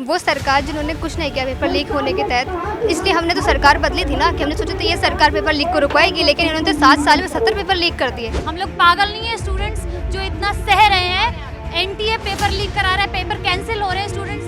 वो सरकार जिन्होंने कुछ नहीं किया पेपर लीक होने के तहत, इसलिए हमने तो सरकार बदली थी ना कि हमने सोचा तो ये सरकार पेपर लीक को रुकवाएगी, लेकिन इन्होंने तो 7 साल में 70 पेपर लीक कर दिए। हम लोग पागल नहीं है स्टूडेंट्स जो इतना सह रहे हैं। एनटीए पेपर लीक करा रहा है, पेपर कैंसिल हो रहे हैं, स्टूडेंट्स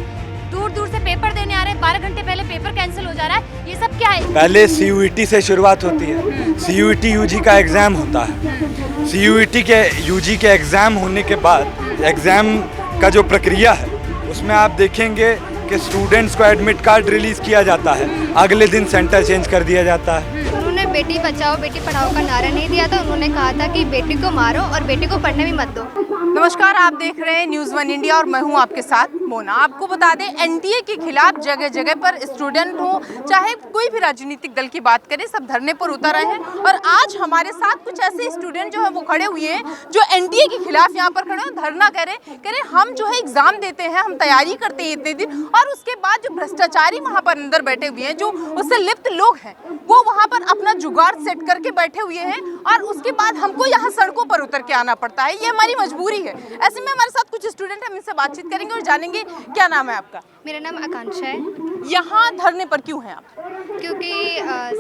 दूर दूर से पेपर देने आ रहे हैं, 12 घंटे पहले पेपर कैंसिल हो जा रहा है। ये सब क्या है? पहले सीयूईटी से शुरुआत होती है। सीयूईटी यूजी का एग्ज़ाम होता है। सीयूईटी के यूजी के एग्ज़ाम होने के बाद एग्ज़ाम का जो प्रक्रिया है उसमें आप देखेंगे कि स्टूडेंट्स को एडमिट कार्ड रिलीज़ किया जाता है, अगले दिन सेंटर चेंज कर दिया जाता है। उन्होंने बेटी बचाओ बेटी पढ़ाओ का नारा नहीं दिया था, उन्होंने कहा था कि बेटी को मारो और बेटी को पढ़ने भी मत दो। नमस्कार, आप देख रहे हैं न्यूज़ 1 इंडिया और मैं हूं आपके साथ मोना। आपको बता दें, एनटीए के खिलाफ जगह जगह पर स्टूडेंट हो चाहे कोई भी राजनीतिक दल की बात करें, सब धरने पर उतर रहे हैं। और आज हमारे साथ कुछ ऐसे स्टूडेंट जो है वो खड़े हुए हैं जो एनटीए के खिलाफ यहाँ पर खड़े हैं, धरना कह रहे हम जो है एग्जाम देते हैं, हम तैयारी करते हैं इतने दिन, और उसके बाद जो भ्रष्टाचारी वहाँ पर अंदर बैठे हुए हैं, जो उससे लिप्त लोग हैं, वो वहाँ पर अपना जुगाड़ सेट करके बैठे हुए हैं और उसके बाद हमको यहाँ सड़कों पर उतर के आना पड़ता है। ये हमारी मजबूरी है। ऐसे में हमारे साथ कुछ स्टूडेंट हैं, हम इनसे बातचीत करेंगे और जानेंगे क्या नाम है आपका। मेरा नाम आकांक्षा है। यहाँ धरने पर क्यों हैं आप? क्योंकि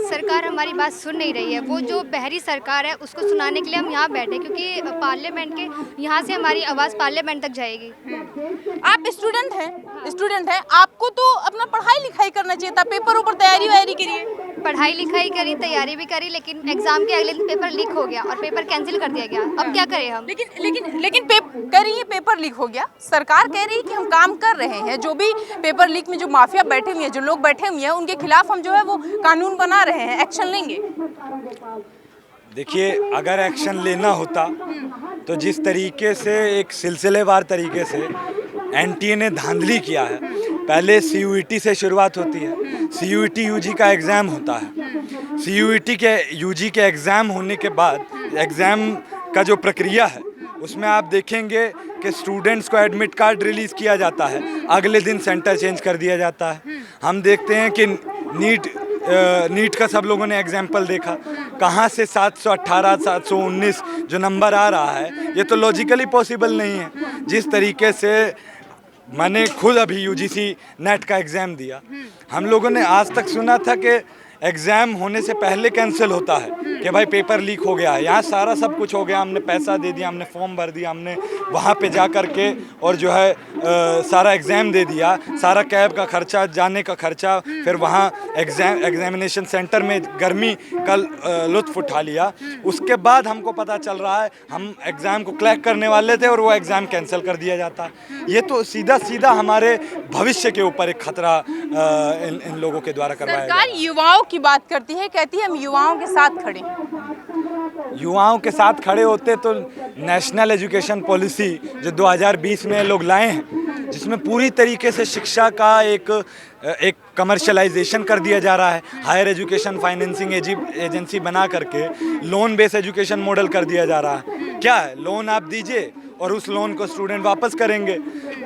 सरकार हमारी बात सुन नहीं रही है। वो जो बहरी सरकार है उसको सुनाने के लिए हम यहाँ बैठे, क्योंकि पार्लियामेंट के यहाँ से हमारी आवाज़ पार्लियामेंट तक जाएगी। आप स्टूडेंट हैं, आपको तो अपना पढ़ाई लिखाई करना चाहिए था, पेपर ऊपर तैयारी वैयारी करिए। पढ़ाई लिखाई करी, तैयारी भी करी, लेकिन एग्जाम के अगले दिन पेपर लीक हो गया और पेपर कैंसिल कर दिया गया। अब क्या करें हम? लेकिन कह रही है पेपर लीक हो गया, सरकार कह रही है कि हम काम कर रहे हैं, जो भी पेपर लीक में जो माफिया बैठे हुए हैं, जो लोग बैठे हुए हैं, उनके खिलाफ हम जो है वो कानून बना रहे हैं, एक्शन लेंगे। देखिए, अगर एक्शन लेना होता तो जिस तरीके से एक सिलसिलेवार तरीके से एनटीए ने धांधली किया है, पहले सीयूईटी से शुरुआत होती है। सीयूईटी यूजी का एग्ज़ाम होता है। सीयूईटी के यूजी के एग्ज़ाम होने के बाद एग्ज़ाम का जो प्रक्रिया है उसमें आप देखेंगे कि स्टूडेंट्स को एडमिट कार्ड रिलीज़ किया जाता है, अगले दिन सेंटर चेंज कर दिया जाता है। हम देखते हैं कि नीट का सब लोगों ने एग्जाम्पल देखा, कहाँ से 718 719 जो नंबर आ रहा है, ये तो लॉजिकली पॉसिबल नहीं है। जिस तरीके से मैंने खुद अभी यूजीसी नेट का एग्ज़ाम दिया, हम लोगों ने आज तक सुना था कि एग्ज़ाम होने से पहले कैंसिल होता है कि भाई पेपर लीक हो गया है। यहाँ सारा सब कुछ हो गया, हमने पैसा दे दिया, हमने फॉर्म भर दिया, हमने वहाँ पे जा कर के और जो है सारा एग्ज़ाम दे दिया, सारा कैब का खर्चा, जाने का खर्चा, फिर वहाँ एग्जामिनेशन सेंटर में गर्मी का लुत्फ़ उठा लिया। उसके बाद हमको पता चल रहा है हम एग्ज़ाम को क्रैक करने वाले थे और वो एग्ज़ाम कैंसिल कर दिया जाता है। ये तो सीधा हमारे भविष्य के ऊपर एक खतरा इन लोगों के द्वारा करवाया गया। सरकार युवाओं की बात करती है, कहती है हम युवाओं के साथ खड़े। युवाओं के साथ खड़े होते तो नेशनल एजुकेशन पॉलिसी जो 2020 में लोग लाए हैं, जिसमें पूरी तरीके से शिक्षा का एक कमर्शलाइजेशन कर दिया जा रहा है, हायर एजुकेशन फाइनेंसिंग एजेंसी बना करके लोन बेस एजुकेशन मॉडल कर दिया जा रहा है। क्या है, लोन आप दीजिए और उस लोन को स्टूडेंट वापस करेंगे।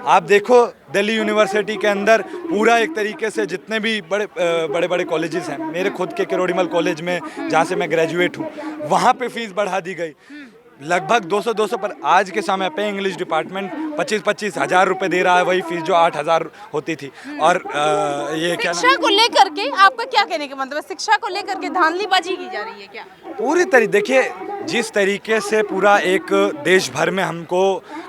आप देखो दिल्ली यूनिवर्सिटी के अंदर पूरा एक तरीके से जितने भी बड़े कॉलेजेस हैं, मेरे खुद के किरोड़ीमल कॉलेज में जहाँ से मैं ग्रेजुएट हूँ, वहाँ पे फीस बढ़ा दी गई लगभग 200 पर। आज के समय पे इंग्लिश डिपार्टमेंट 25 हज़ार रुपये दे रहा है, वही फीस जो 8,000 होती थी। और ये क्या शिक्षा को लेकर के आपका क्या कहने का मतलब है? शिक्षा को लेकर के धांधलीबाजी की जा रही है क्या? पूरी तरीके, देखिए जिस तरीके से पूरा एक देश भर में हमको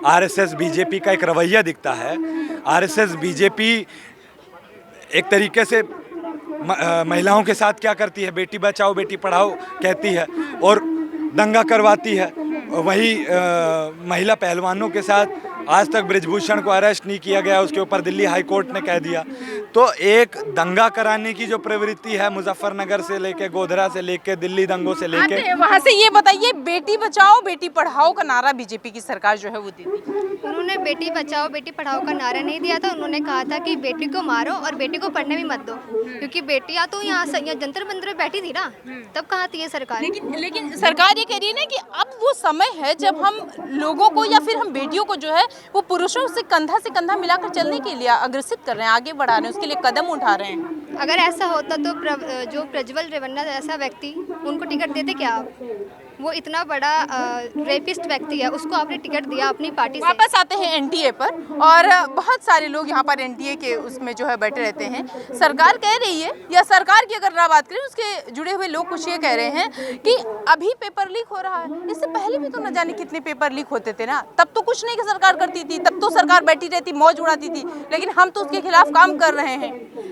आरएसएस बीजेपी का एक रवैया दिखता है, आरएसएस बीजेपी एक तरीके से महिलाओं के साथ क्या करती है, बेटी बचाओ बेटी पढ़ाओ कहती है और दंगा करवाती है। वही महिला पहलवानों के साथ आज तक ब्रिजभूषण को अरेस्ट नहीं किया गया, उसके ऊपर दिल्ली हाई कोर्ट ने कह दिया। तो एक दंगा कराने की जो प्रवृत्ति है, मुजफ्फरनगर से लेके गोधरा से लेके दिल्ली दंगों से लेके, वहाँ से ये बताइए, बेटी बचाओ बेटी पढ़ाओ का नारा बीजेपी की सरकार जो है वो देती। उन्होंने बेटी बचाओ बेटी पढ़ाओ का नारा नहीं दिया था, उन्होंने कहा था कि बेटी को मारो और बेटी को पढ़ने भी मत दो, क्योंकि बेटियां तो यहाँ जंतर मंतर में बैठी थी ना, तब कहाँ थी ये सरकार? लेकिन सरकार ये कह रही है ना कि अब वो समय है जब हम लोगों को या फिर हम बेटियों को जो है वो पुरुषों से कंधा मिलाकर चलने के लिए अग्रसित कर रहे हैं, आगे बढ़ा रहे हैं, उसके लिए कदम उठा रहे हैं। अगर ऐसा होता तो जो प्रज्वल रेवन्ना ऐसा व्यक्ति, उनको टिकट देते क्या आप? वो इतना बड़ा रेपिस्ट व्यक्ति है, उसको आपने टिकट दिया अपनी पार्टी से। वापस आते हैं एनटीए पर, और बहुत सारे लोग यहाँ पर एनटीए के उसमें जो है बैठे रहते हैं। सरकार कह रही है, या सरकार की अगर ना बात करें, उसके जुड़े हुए लोग कुछ ये कह रहे हैं कि अभी पेपर लीक हो रहा है, इससे पहले भी तो न जाने कितने पेपर लीक होते थे ना, तब तो कुछ नहीं कि सरकार करती थी, तब तो सरकार बैठी रहती, मौज उड़ाती थी, लेकिन हम तो उसके खिलाफ काम कर रहे हैं।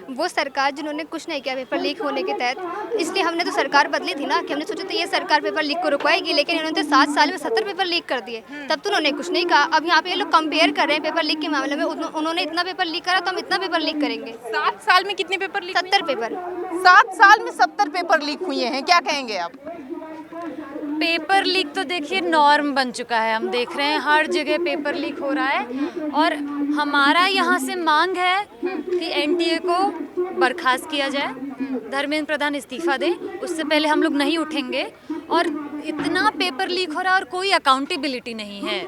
वो सरकार जिन्होंने कुछ नहीं किया पेपर लीक होने के तहत, इसलिए हमने तो सरकार बदली थी ना, कि हमने सोचा था ये सरकार पेपर लीक को रुकवाएगी, लेकिन इन्होंने तो 7 साल में 70 पेपर लीक कर दिए, तब तो उन्होंने कुछ नहीं कहा। अब यहाँ पे ये लोग कंपेयर कर रहे हैं पेपर लीक के मामले में, उन्होंने इतना पेपर लीक करा तो हम इतना पेपर लीक करेंगे। 7 साल में कितने पेपर लीक? 70 पेपर। 7 साल में 70 पेपर लीक हुए हैं, क्या कहेंगे आप? पेपर लीक तो देखिए नॉर्म बन चुका है, हम देख रहे हैं हर जगह पेपर लीक हो रहा है, और हमारा यहाँ से मांग है कि एनटीए को बर्खास्त किया जाए, धर्मेंद्र प्रधान इस्तीफा दें, उससे पहले हम लोग नहीं उठेंगे। और इतना पेपर लीक हो रहा है और कोई अकाउंटेबिलिटी नहीं है,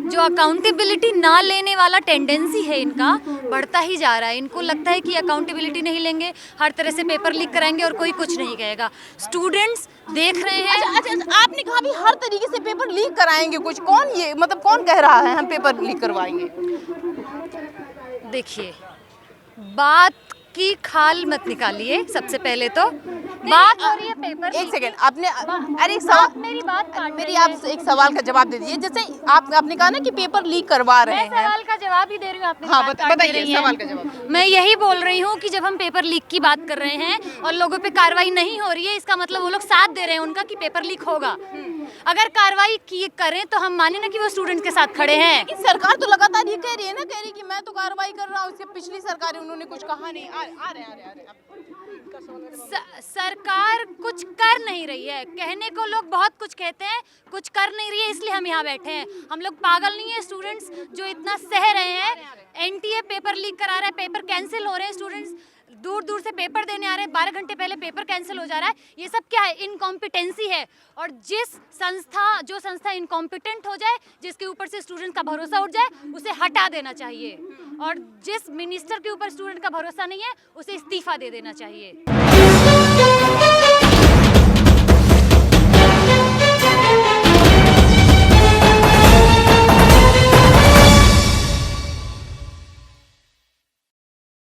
जो अकाउंटेबिलिटी ना लेने वाला टेंडेंसी है इनका बढ़ता ही जा रहा है। इनको लगता है कि अकाउंटेबिलिटी नहीं लेंगे, हर तरह से पेपर लीक कराएंगे और कोई कुछ नहीं कहेगा। स्टूडेंट्स देख रहे हैं। अच्छा, आपने कहा भी हर तरीके से पेपर लीक कराएंगे, कुछ कौन, ये मतलब कौन कह रहा है हम पेपर लीक करवाएंगे? देखिए, बात की खाल मत निकालिए, सबसे पहले तो बात हो रही है पेपर। एक सेकंड, आपने अरे एक सवाल, मेरी बात काट मेरी रही आप है। एक सवाल का जवाब दे दीजिए। जैसे आपने कहा ना कि पेपर लीक करवा रहे मैं हैं। सवाल का जवाब ही दे रही हूँ, आप मेरी हाँ, बात काट दे बताइए रही हैं। सवाल का जवाब। मैं यही बोल रही हूँ कि जब हम पेपर लीक की बात कर रहे हैं और लोगों पे कार्रवाई नहीं हो रही है, इसका मतलब वो लोग साथ दे रहे हैं उनका कि पेपर लीक होगा। अगर कार्रवाई की करें तो हम माने ना कि वो स्टूडेंट्स के साथ खड़े हैं। लेकिन सरकार तो लगातार ये कह रही है ना, कह रही कि मैं तो कार्रवाई कर रहा हूँ, इससे पिछली सरकार है उन्होंने कुछ कहा नहीं। आ रहे सरकार कुछ कर नहीं रही है, कहने को लोग बहुत कुछ कहते हैं, कुछ कर नहीं रही है, इसलिए हम यहाँ बैठे हैं। हम लोग पागल नहीं है, स्टूडेंट्स जो इतना सह रहे हैं। एनटीए पेपर लीक करा रहा है, पेपर कैंसिल हो रहे हैं, स्टूडेंट्स दूर दूर से पेपर देने आ रहे हैं, 12 घंटे पहले पेपर कैंसिल हो जा रहा है। ये सब क्या है? इनकॉम्पिटेंसी है। और जो संस्था इनकॉम्पिटेंट हो जाए, जिसके ऊपर से स्टूडेंट का भरोसा उठ जाए, उसे हटा देना चाहिए। और जिस मिनिस्टर के ऊपर स्टूडेंट का भरोसा नहीं है, उसे इस्तीफा दे देना चाहिए।